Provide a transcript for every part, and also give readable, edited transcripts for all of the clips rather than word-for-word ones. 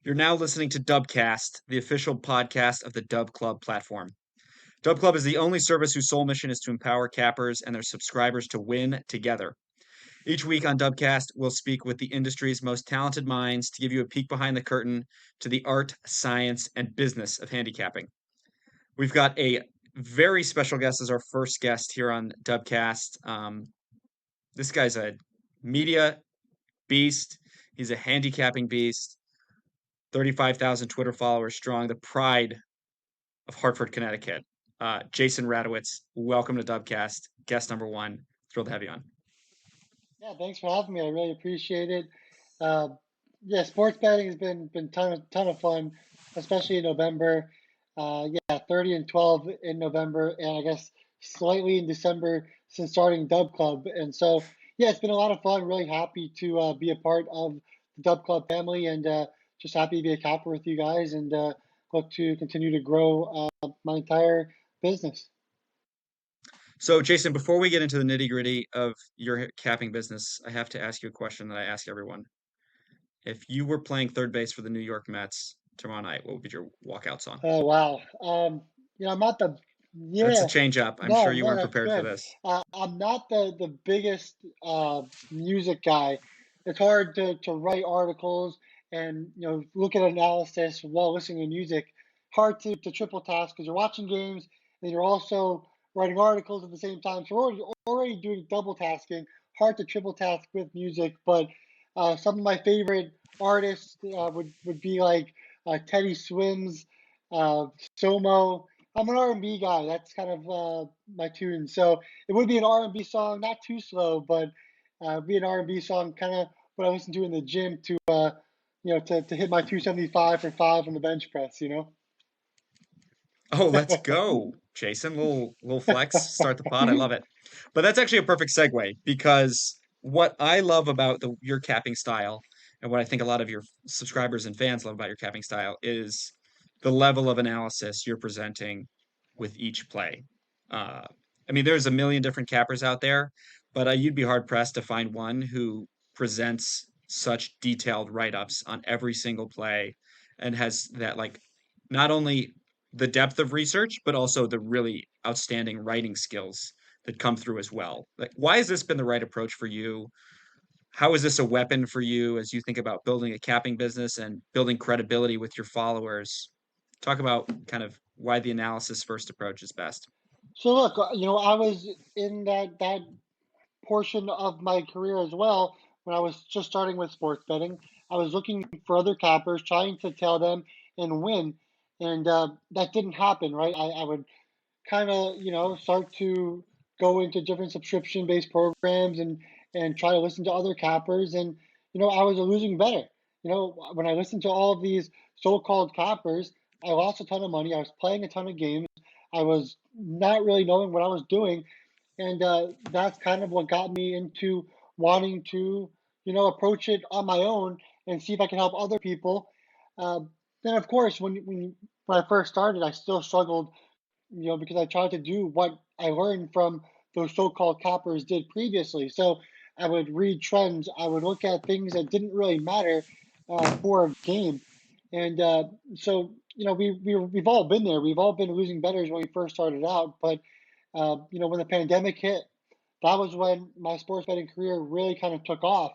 You're now listening to DubCast, the official podcast of the Dub Club platform. Dub Club is the only service whose sole mission is to empower cappers and their subscribers to win together. Each week on DubCast, we'll speak with the industry's most talented minds to give you a peek behind the curtain to the art, science, and business of handicapping. We've got a very special guest as our first guest here on DubCast. This guy's a media beast. He's a handicapping beast. 35,000 Twitter followers strong, the pride of Hartford, Connecticut. Jason Radowitz, welcome to DubCast, guest number one. Thrilled to have you on. Yeah, thanks for having me. I really appreciate it. Uh, yeah, sports betting has been ton of fun, especially in November. Yeah, 30 and 12 in November, and I guess slightly in December since starting Dub Club. And so, yeah, it's been a lot of fun. Really happy to be a part of the Dub Club family, and just happy to be a capper with you guys, and look to continue to grow my entire business. So, Jason, before we get into the nitty gritty of your capping business, I have to ask you a question that I ask everyone. If you were playing third base for the New York Mets tomorrow night, what would be your walkout song? Oh wow. I'm not the That's a yeah. change up. I'm sure No, you no, weren't that's prepared for good. this. I'm not the biggest music guy. It's hard to write articles and look at analysis while listening to music. Hard to triple task because you're watching games and you're also writing articles at the same time. So we're already doing double tasking. Hard to triple task with music, but some of my favorite artists would be like Teddy Swims, uh, Somo. I'm an R&B guy. That's kind of my tune. So it would be an R&B song, not too slow, but be an R&B song, kind of what I listen to in the gym to to hit my 275 for five on the bench press. Oh, let's go, Jason. Little flex, start the pod. I love it. But that's actually a perfect segue because what I love about your capping style and what I think a lot of your subscribers and fans love about your capping style is the level of analysis you're presenting with each play. Uh, I mean, there's a million different cappers out there, but you'd be hard pressed to find one who presents such detailed write-ups on every single play and has that like not only the depth of research, but also the really outstanding writing skills that come through as well. Like, why has this been the right approach for you? How is this a weapon for you as you think about building a capping business and building credibility with your followers? Talk about kind of why the analysis first approach is best. So look, I was in that portion of my career as well when I was just starting with sports betting. I was looking for other cappers, trying to tell them and win, and that didn't happen. Right, I would kind of start to go into different subscription based programs and try to listen to other cappers, and I was a losing better. When I listened to all of these so-called cappers, I lost a ton of money. I was playing a ton of games. I was not really knowing what I was doing, and that's kind of what got me into wanting to approach it on my own and see if I can help other people. uh, then of course when I first started, I still struggled, because I tried to do what I learned from those so-called cappers did previously. So I would read trends, I would look at things that didn't really matter for a game, and so we've all been there. We've all been losing bettors when we first started out, but when the pandemic hit, that was when my sports betting career really kind of took off.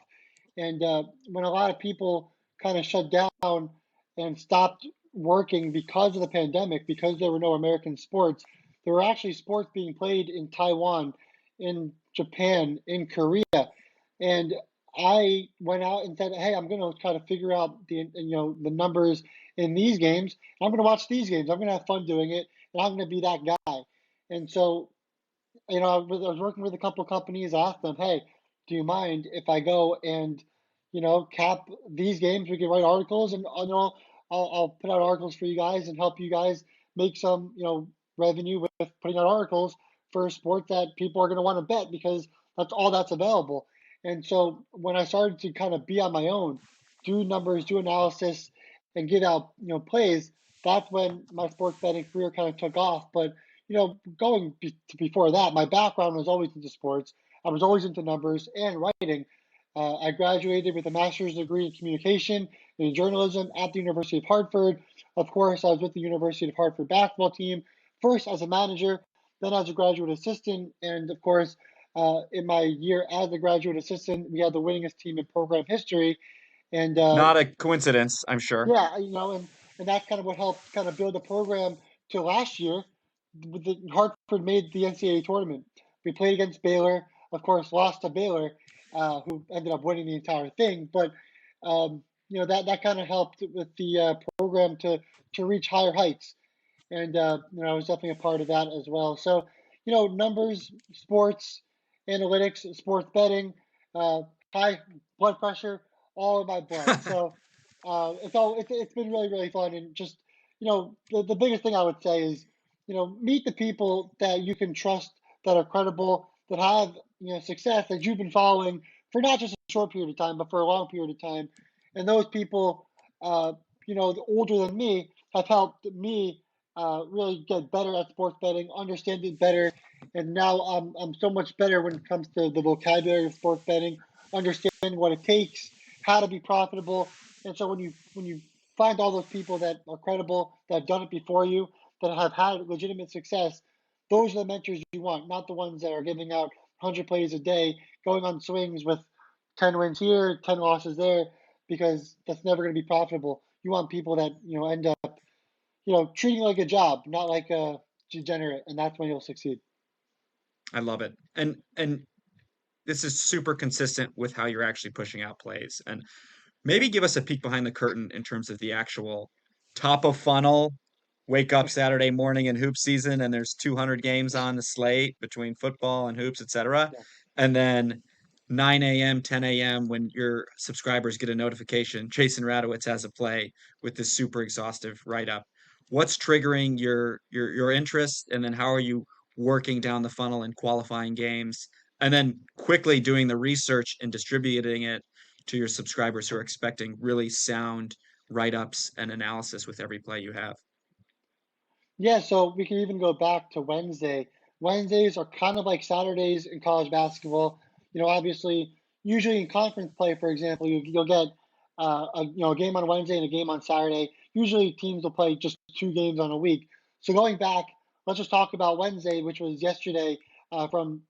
And when a lot of people kind of shut down and stopped working because of the pandemic, because there were no American sports, there were actually sports being played in Taiwan, in Japan, in Korea. And I went out and said, "Hey, I'm going to try to figure out the numbers in these games. I'm going to watch these games. I'm going to have fun doing it, and I'm going to be that guy." And so I was working with a couple of companies. I asked them, "Hey, do you mind if I go and, cap these games? We can write articles, and I'll put out articles for you guys and help you guys make some, revenue with putting out articles for sports that people are going to want to bet because that's all that's available." And so when I started to kind of be on my own, do numbers, do analysis, and get out, plays, that's when my sports betting career kind of took off. But before that, my background was always into sports. I was always into numbers and writing. I graduated with a master's degree in communication and journalism at the University of Hartford. Of course, I was with the University of Hartford basketball team, first as a manager, then as a graduate assistant. And of course, in my year as a graduate assistant, we had the winningest team in program history. And Not a coincidence, I'm sure. yeah, and that's kind of what helped kind of build the program to last year. Hartford made the NCAA tournament. We played against Baylor, of course, lost to Baylor, who ended up winning the entire thing. But that kind of helped with the program to reach higher heights, and I was definitely a part of that as well. So, numbers, sports, analytics, sports betting, uh, high blood pressure, all in my blood. So it's been really really fun, and just the biggest thing I would say is meet the people that you can trust, that are credible, that have success that you've been following for not just a short period of time, but for a long period of time, and those people, older than me, have helped me really get better at sports betting, understand it better, and now I'm so much better when it comes to the vocabulary of sports betting, understand what it takes, how to be profitable. And so when you find all those people that are credible, that have done it before you, that have had legitimate success, those are the mentors you want, not the ones that are giving out 100 plays a day, going on swings with 10 wins here, 10 losses there, because that's never going to be profitable. You want people that end up treating it like a job, not like a degenerate, and that's when you'll succeed. I love it. And this is super consistent with how you're actually pushing out plays. And maybe give us a peek behind the curtain in terms of the actual top of funnel. Wake up Saturday morning in hoop season, and there's 200 games on the slate between football and hoops, etc. Yeah. And then 9 a.m., 10 a.m. when your subscribers get a notification, Jason Radowitz has a play with this super exhaustive write up. What's triggering your interest, and then how are you working down the funnel and qualifying games, and then quickly doing the research and distributing it to your subscribers who are expecting really sound write ups and analysis with every play you have? Yeah, so we can even go back to Wednesday. Wednesdays are kind of like Saturdays in college basketball. Obviously, usually in conference play, for example, you'll get a game on Wednesday and a game on Saturday. Usually, teams will play just two games on a week. So going back, let's just talk about Wednesday, which was yesterday. From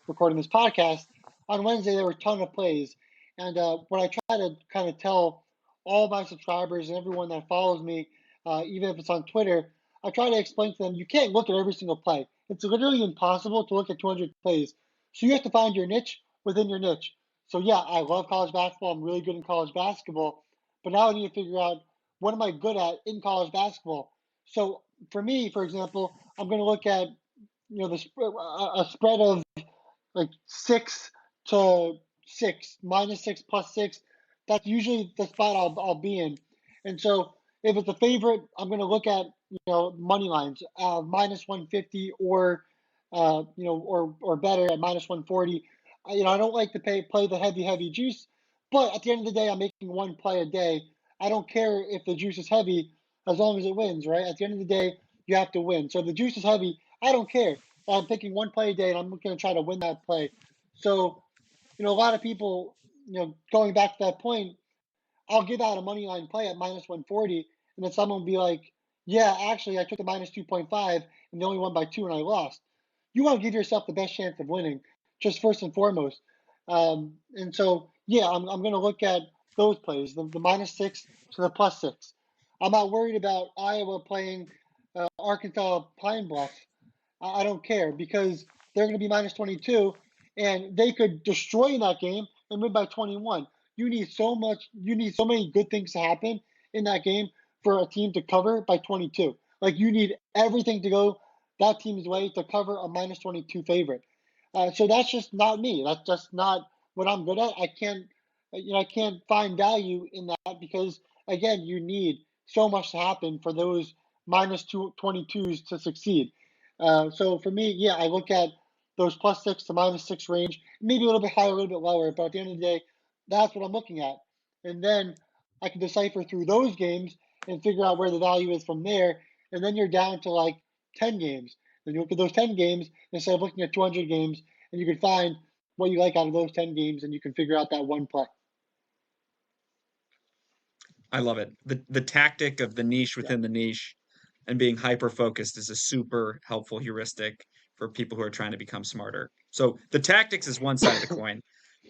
recording this podcast on Wednesday, there were a ton of plays, and what I try to kind of tell all my subscribers and everyone that follows me, even if it's on Twitter, I try to explain to them you can't look at every single play. It's literally impossible to look at 200 plays. So you have to find your niche within your niche. So yeah, I love college basketball. I'm really good in college basketball, but now I need to figure out what am I good at in college basketball. So for me, for example, I'm going to look at a spread of like 6 to 6, -6 +6. That's usually the spot I'll be in. And so if it's a favorite, I'm going to look at money lines, -150, or or better at -140. I don't like to play the heavy juice, but at the end of the day, I'm making one play a day. I don't care if the juice is heavy as long as it wins, right? At the end of the day, you have to win. So if the juice is heavy, I don't care. I'm picking one play a day, and I'm going to try to win that play. So a lot of people, going back to that point, I'll give out a money line play at -140, and then someone will be like, "Yeah, actually, I took the -2.5, and they only won by two, and I lost." You want to give yourself the best chance of winning, just first and foremost. And so, yeah, I'm going to look at those plays, the -6 to the +6. I'm not worried about Iowa playing Arkansas Pine Bluff. I don't care, because they're going to be -22, and they could destroy in that game and win by 21. You need so much. You need so many good things to happen in that game for a team to cover by 22. Like, you need everything to go that team's way to cover a -22 favorite. So that's just not me. That's just not what I'm good at. I can't find value in that, because again, you need so much to happen for those -22s to succeed. So for me, yeah, I look at those +6 to -6 range, maybe a little bit higher, a little bit lower, but at the end of the day, that's what I'm looking at. And then I can decipher through those games and figure out where the value is from there. And then you're down to like 10 games. Then you look at those 10 games instead of looking at 200 games, and you can find what you like out of those 10 games, and you can figure out that one play. I love it. The tactic of the niche Yeah. within the niche and being hyper focused is a super helpful heuristic for people who are trying to become smarter. So the tactics is one side of the coin.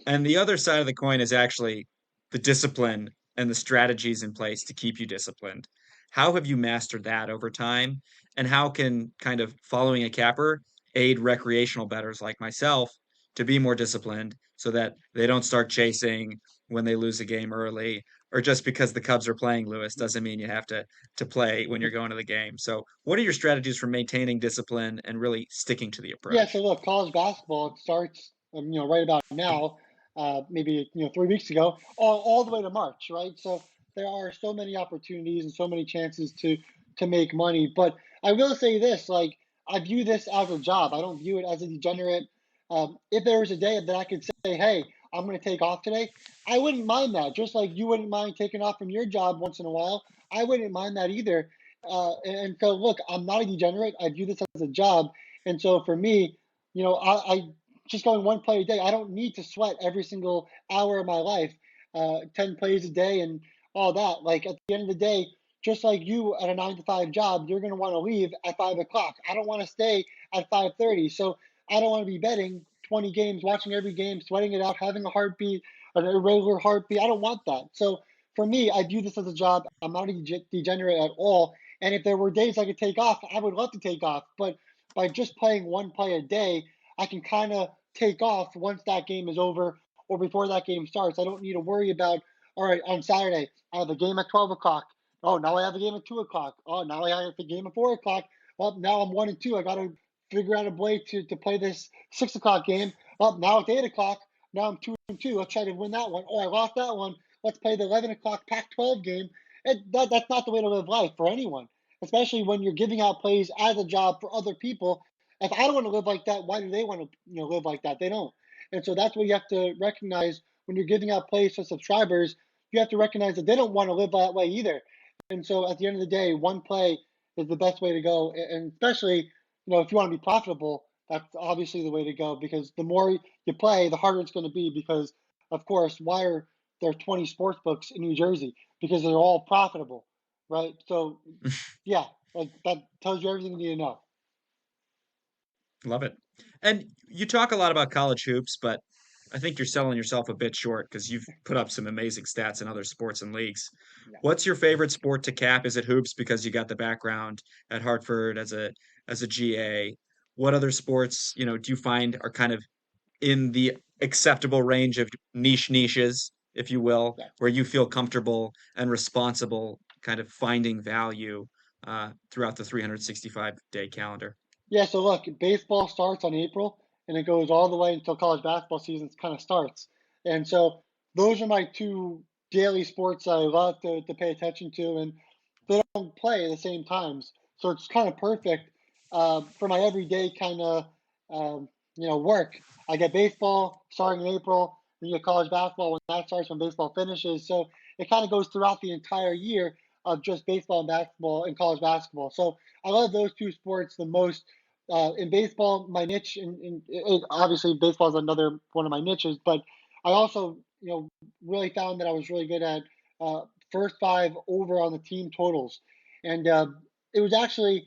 And the other side of the coin is actually the discipline and the strategies in place to keep you disciplined. How have you mastered that over time? And how can kind of following a capper aid recreational bettors like myself to be more disciplined so that they don't start chasing when they lose a game early, or just because the Cubs are playing Lewis doesn't mean you have to play when you're going to the game. So what are your strategies for maintaining discipline and really sticking to the Yeah, so approach? look, college basketball it starts, right about now, maybe 3 weeks ago, all the way to March, right? So there are so many opportunities and so many chances to make money. But I will say this, like I view this as a job. I don't view it as a degenerate. If there was a day that I could say, hey, I'm going to take off today, I wouldn't mind that. Just like you wouldn't mind taking off from your job once in a while, I wouldn't mind that either. And so, look, I'm not a degenerate. I view this as a job. And so for me, I just going one play a day. I don't need to sweat every single hour of my life, 10 plays a day and all that. Like at the end of the day, just like you at a 9 to 5 job, you're going to want to leave at 5 o'clock. I don't want to stay at 5:30. So I don't want to be betting 20 games, watching every game, sweating it out, having a heartbeat, an irregular heartbeat. I don't want that. So for me, I view this as a job. I'm not a degenerate at all. And if there were days I could take off, I would love to take off. But by just playing one play a day, I can kind of take off once that game is over or before that game starts. I don't need to worry about, all right, on Saturday, I have a game at 12 o'clock. Oh, now I have a game at 2 o'clock. Oh, now I have a game at 4 o'clock. Well, now I'm 1 and 2. I got to figure out a way to play this 6 o'clock game. Well, now it's 8 o'clock. Now I'm 2 and 2. Let's try to win that one. Oh, I lost that one. Let's play the 11 o'clock Pac 12 game. That's not the way to live life for anyone, especially when you're giving out plays as a job for other people. If I don't want to live like that, why do they want to live like that? They don't. And so that's what you have to recognize when you're giving out plays to subscribers. You have to recognize that they don't want to live that way either. And so at the end of the day, one play is the best way to go. And especially, if you want to be profitable, that's obviously the way to go because the more you play, the harder it's going to be because, of course, why are there 20 sports books in New Jersey? Because they're all profitable, right? So, yeah, like that tells you everything you need to know. Love it. And you talk a lot about college hoops, but I think you're selling yourself a bit short because you've put up some amazing stats in other sports and leagues. Yeah. What's your favorite sport to cap? Is it hoops because you got the background at Hartford as a GA? What other sports, do you find are kind of in the acceptable range of niches, if you will, Yeah. where you feel comfortable and responsible kind of finding value throughout the 365-day calendar? Yeah, so look, baseball starts on April and it goes all the way until college basketball season kind of starts. And so those are my two daily sports I love to pay attention to, and they don't play at the same times. So it's kind of perfect for my everyday kind of work. I get baseball starting in April, then you get college basketball when that starts, when baseball finishes. So it kind of goes throughout the entire year of just baseball and basketball and college basketball. So I love those two sports the most. In baseball, my niche, obviously baseball is another one of my niches, but I also, really found that I was really good at first five over on the team totals. And it was actually,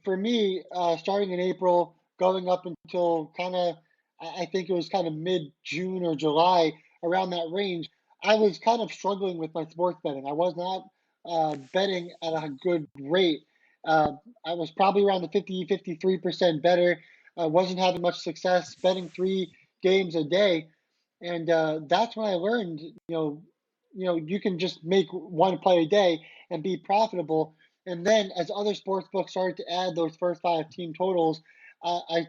for me, starting in April, going up until kind of, I think it was kind of mid June or July, around that range, I was kind of struggling with my sports betting. I was not betting at a good rate. Uh, I was probably around the 53% better. I wasn't having much success betting 3 games a day. And that's when I learned, you can just make one play a day and be profitable. And then as other sports books started to add those first five team totals, I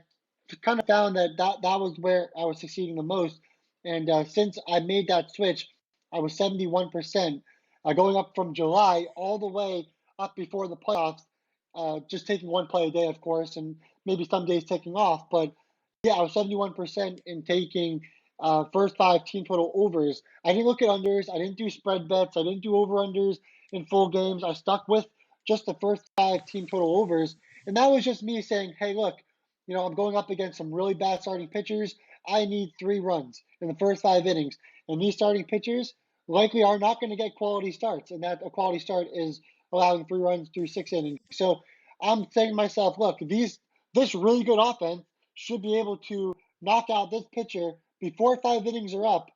kind of found that was where I was succeeding the most. And since I made that switch, I was 71%, going up from July all the way up before the playoffs, just taking one play a day, of course, and maybe some days taking off. But yeah, I was 71% in taking first five team total overs. I didn't look at unders. I didn't do spread bets. I didn't do over unders in full games. I stuck with just the first five team total overs. And that was just me saying, hey, look, I'm going up against some really bad starting pitchers. I need 3 runs in the first 5 innings. And these starting pitchers likely are not going to get quality starts. And that a quality start is allowing 3 runs through 6 innings. So I'm saying to myself, look, this really good offense should be able to knock out this pitcher before 5 innings are up.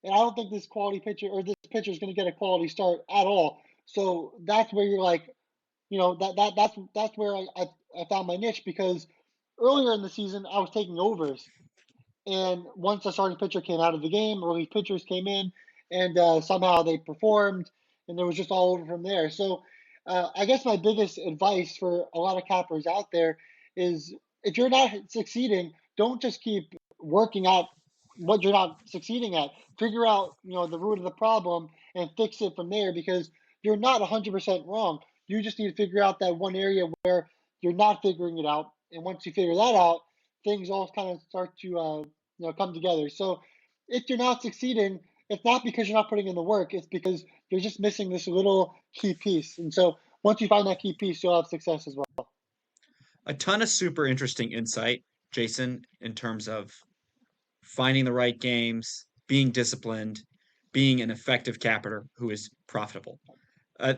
And I don't think this quality pitcher or this pitcher is going to get a quality start at all. So that's where you're like, that's where I found my niche because earlier in the season I was taking overs, and once the starting pitcher came out of the game, relief pitchers came in, and somehow they performed, and it was just all over from there. So I guess my biggest advice for a lot of cappers out there is if you're not succeeding, don't just keep working at what you're not succeeding at. Figure out the root of the problem and fix it from there because you're not 100% wrong. You just need to figure out that one area where you're not figuring it out, and once you figure that out, things all kind of start to come together. So if you're not succeeding, it's not because you're not putting in the work. It's because you're just missing this little key piece. And so once you find that key piece, you'll have success as well. A ton of super interesting insight, Jason, in terms of finding the right games, being disciplined, being an effective capper who is profitable.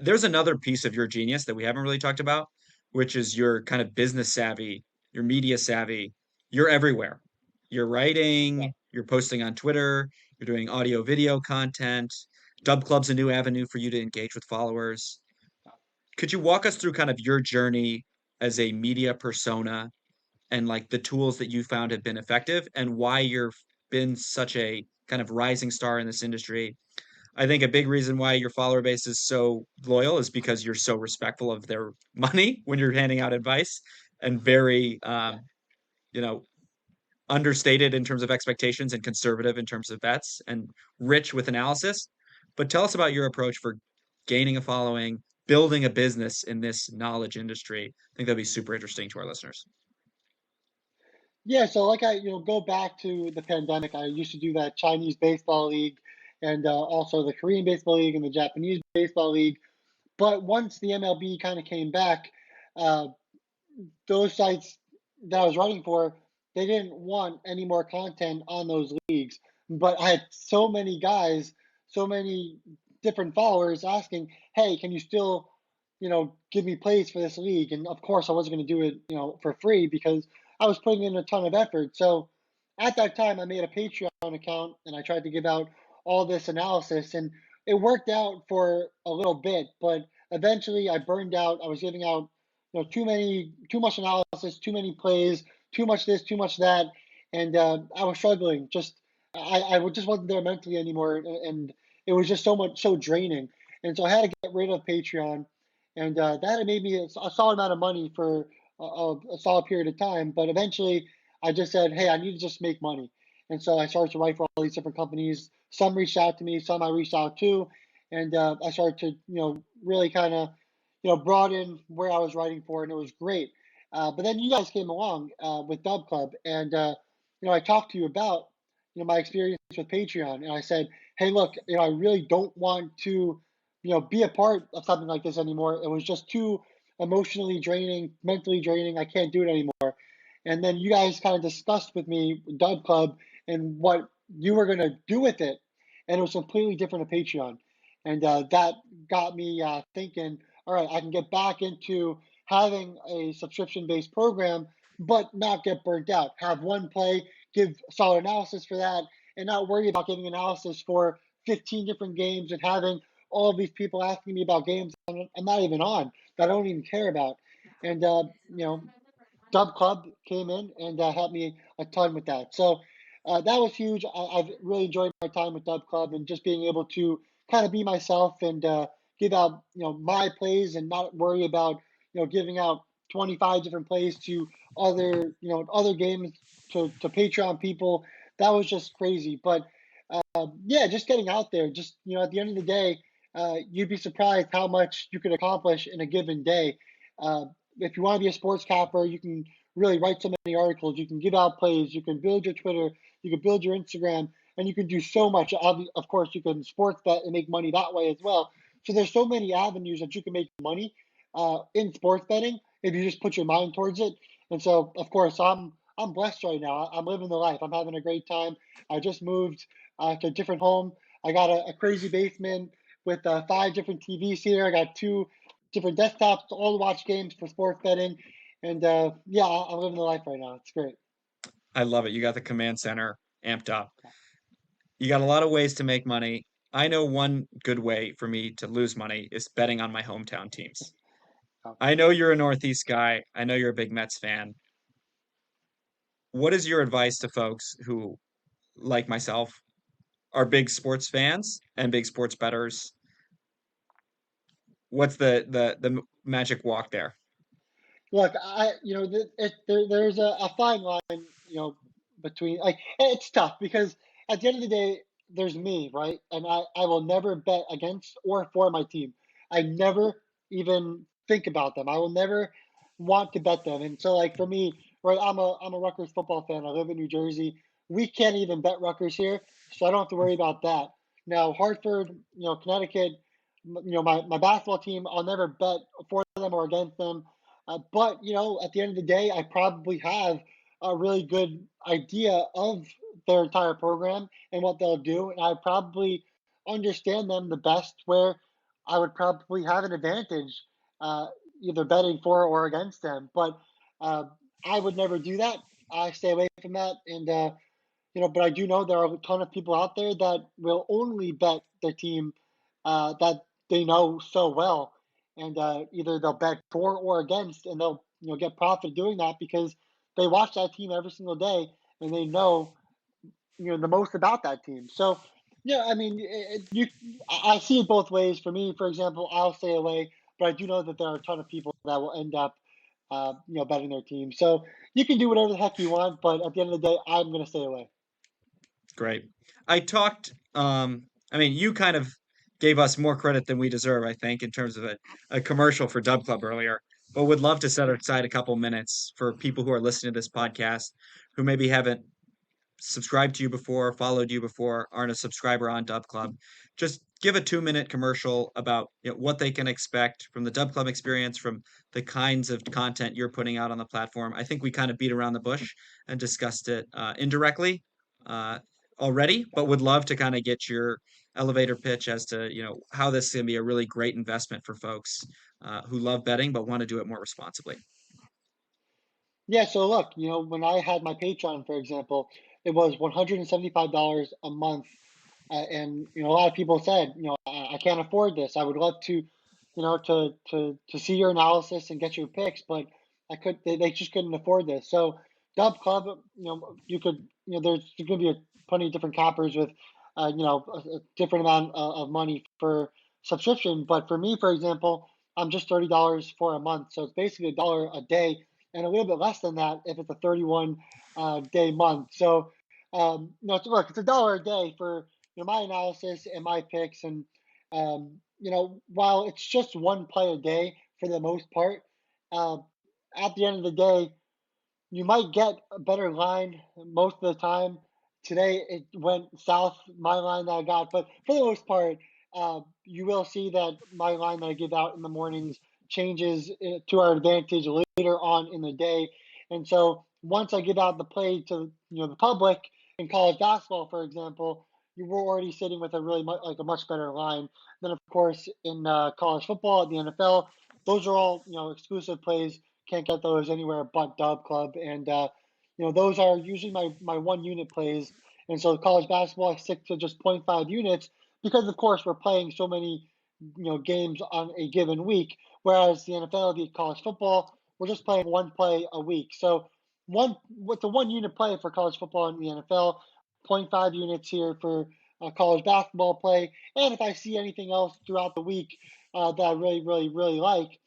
There's another piece of your genius that we haven't really talked about, which is your kind of business savvy, your media savvy. You're everywhere. You're Yeah. writing, you're posting on Twitter, you're doing audio video content. Dub Club's a new avenue for you to engage with followers. Could you walk us through kind of your journey as a media persona and like the tools that you found have been effective and why you've been such a kind of rising star in this industry? I think a big reason why your follower base is so loyal is because you're so respectful of their money when you're handing out advice and very, Yeah. you know, understated in terms of expectations and conservative in terms of bets and rich with analysis. But tell us about your approach for gaining a following, building a business in this knowledge industry. I think that'd be super interesting to our listeners. Yeah, so like go back to the pandemic. I used to do that Chinese baseball league and also the Korean baseball league and the Japanese baseball league. But once the MLB kind of came back, uh, those sites that I was writing for, they didn't want any more content on those leagues. But I had so many guys, so many different followers asking, "Hey, can you still, give me plays for this league?" And of course, I wasn't going to do it, for free because I was putting in a ton of effort. So at that time, I made a Patreon account and I tried to give out all this analysis, and it worked out for a little bit, but eventually I burned out. I was giving out too much analysis, too many plays, too much this, too much that, and I was struggling. Just wasn't there mentally anymore, and it was just so draining. And so I had to get rid of Patreon, and that had made me a solid amount of money for a solid period of time. But eventually, I just said, hey, I need to just make money, and so I started to write for all these different companies. Some reached out to me, some I reached out to, and I started to really kind of brought in where I was writing for, and it was great. But then you guys came along with Dub Club, and I talked to you about my experience with Patreon, and I said, hey, look, I really don't want to be a part of something like this anymore. It was just too emotionally draining, mentally draining. I can't do it anymore. And then you guys kind of discussed with me Dub Club and what you were going to do with it, and it was completely different to Patreon, and that got me thinking all right, I can get back into having a subscription based program, but not get burnt out. Have one play, give solid analysis for that, and not worry about giving analysis for 15 different games and having all of these people asking me about games I'm not even on, that I don't even care about. And, Dub Club came in and helped me a ton with that. So that was huge. I've really enjoyed my time with Dub Club and just being able to kind of be myself and give out my plays and not worry about giving out 25 different plays to other games to Patreon people. That was just crazy. But yeah, just getting out there. Just at the end of the day, you'd be surprised how much you can accomplish in a given day. Uh, if you want to be a sports capper, you can really write so many articles. You can give out plays. You can build your Twitter. You can build your Instagram, and you can do so much. Of course, you can sports bet and make money that way as well. So there's so many avenues that you can make money in sports betting if you just put your mind towards it. And so, of course, I'm blessed right now. I'm living the life. I'm having a great time. I just moved to a different home. I got a crazy basement with 5 different TVs here. I got 2 different desktops, all to watch games for sports betting. And yeah, I'm living the life right now. It's great. I love it. You got the command center amped up. You got a lot of ways to make money. I know one good way for me to lose money is betting on my hometown teams. So, I know you're a Northeast guy. I know you're a big Mets fan. What is your advice to folks who, like myself, are big sports fans and big sports bettors? What's the magic walk there? look, there's a fine line, between like it's tough because at the end of the day, there's me, right? And I will never bet against or for my team. I never even think about them. I will never want to bet them. And so like for me, right, I'm a Rutgers football fan. I live in New Jersey. We can't even bet Rutgers here, so I don't have to worry about that. Now Hartford, Connecticut, my basketball team, I'll never bet for them or against them. But at the end of the day, I probably have a really good idea of their entire program and what they'll do, and I probably understand them the best. Where I would probably have an advantage, uh, either betting for or against them. But uh, I would never do that. I stay away from that, and but I do know there are a ton of people out there that will only bet their team that they know so well, and either they'll bet for or against, and they'll get profit doing that because they watch that team every single day and they know the most about that team. So yeah, I mean, I see it both ways. For me, for example, I'll stay away, but I do know that there are a ton of people that will end up betting their team. So you can do whatever the heck you want, but at the end of the day, I'm going to stay away. Great. I talked, I mean, you kind of gave us more credit than we deserve, I think, in terms of a commercial for Dub Club earlier, but would love to set aside a couple minutes for people who are listening to this podcast who maybe haven't subscribed to you before, followed you before, aren't a subscriber on Dub Club. Just give a 2 minute commercial about what they can expect from the Dub Club experience, from the kinds of content you're putting out on the platform. I think we kind of beat around the bush and discussed it indirectly uh, already, but would love to kind of get your elevator pitch as to how this can be a really great investment for folks who love betting but want to do it more responsibly. Yeah, so look, when I had my Patreon, for example, it was $175 a month. And a lot of people said, I can't afford this. I would love to, to see your analysis and get your picks, but they just couldn't afford this. So Dub Club, you could, there's going to be plenty of different cappers with, a different amount of money for subscription. But for me, for example, I'm just $30 for a month. So it's basically $1 a day and a little bit less than that if it's a 31 day month. So, look, it's $1 a day for my analysis and my picks. And while it's just one play a day for the most part, uh, at the end of the day, you might get a better line most of the time. Today it went south, my line that I got, but for the most part, you will see that my line that I give out in the mornings changes to our advantage later on in the day. And so once I give out the play to the public in college basketball, for example, you were already sitting with a really like a much better line. Then of course in college football at the NFL, those are all exclusive plays. Can't get those anywhere but Dub Club, and those are usually my 1 unit plays. And so college basketball, I stick to just point 0.5 units because, of course, we're playing so many games on a given week. Whereas the NFL, the college football, we're just playing one play a week. So one with the 1 unit play for college football in the NFL, zero point 0.5 units here for college basketball play. And if I see anything else throughout the week that I really, really, really like,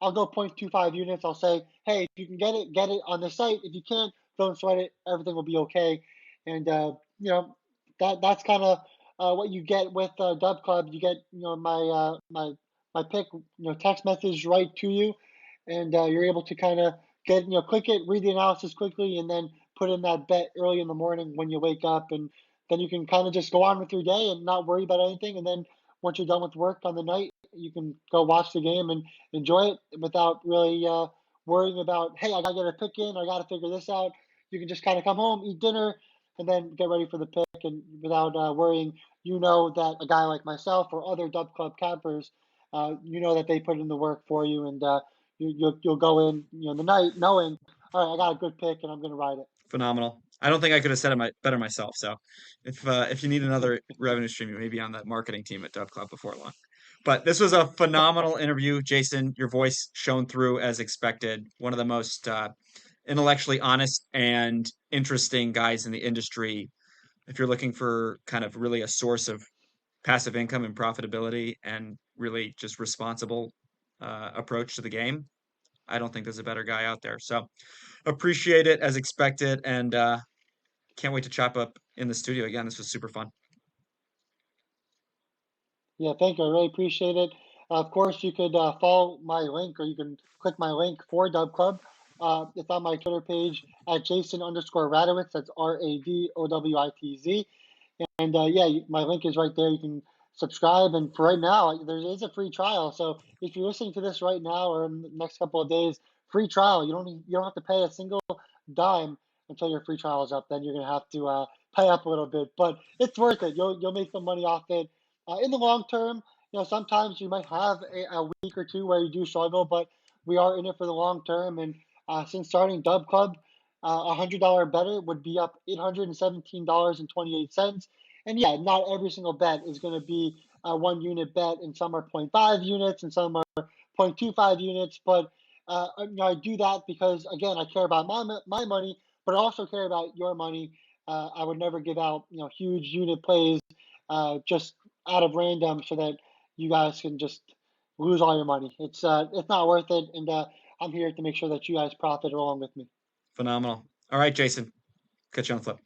I'll go 0.25 units. I'll say, hey, if you can get it on the site. If you can't, don't sweat it. Everything will be okay. And that's kind of what you get with Dub Club. You get my pick text message right to you, and you're able to kind of get click it, read the analysis quickly, and then put in that bet early in the morning when you wake up, and then you can kind of just go on with your day and not worry about anything. And then once you're done with work on the night, you can go watch the game and enjoy it without really worrying about, hey, I gotta get a pick in, I gotta figure this out. You can just kind of come home, eat dinner, and then get ready for the pick, and without worrying, you know that a guy like myself or other Dub Club campers, you know that they put in the work for you, and you'll go in, the night knowing, all right, I got a good pick, and I'm going to ride Phenomenal. I don't think I could have said it better myself. So if you need another revenue stream, you may be on the marketing team at Dub Club before long. But this was a phenomenal interview, Jason. Your voice shone through as expected. One of the most intellectually honest and interesting guys in the industry. If you're looking for kind of really a source of passive income and profitability and really just responsible approach to the game, I don't think there's a better guy out there. So appreciate it as expected, and can't wait to chop up in the studio again. This was super fun. Yeah, thank you. I really appreciate it. Of course, you could follow my link, or you can click my link for Dub Club. It's on my Twitter page at Jason underscore Radowitz. That's Radowitz. And yeah, my link is right there. You can subscribe. And for right now, there is a free trial. So if you're listening to this right now or in the next couple of days, free trial. You don't have to pay a single dime until your free trial is up. Then you're gonna have to pay up a little bit, but it's worth it. You'll make some money off it. In the long term, sometimes you might have a week or two where you do struggle, but we are in it for the long term. And since starting Dub Club, $100 better would be up $817.28. And yeah, not every single bet is going to be a 1 unit bet, and some are zero point 0.5 units and some are 0.25 units. But I do that because, again, I care about my money, but I also care about your money. I would never give out huge unit plays just out of random so that you guys can just lose all your money. It's not worth it, and I'm here to make sure that you guys profit along with me. Phenomenal. All right, Jason. Catch you on the flip.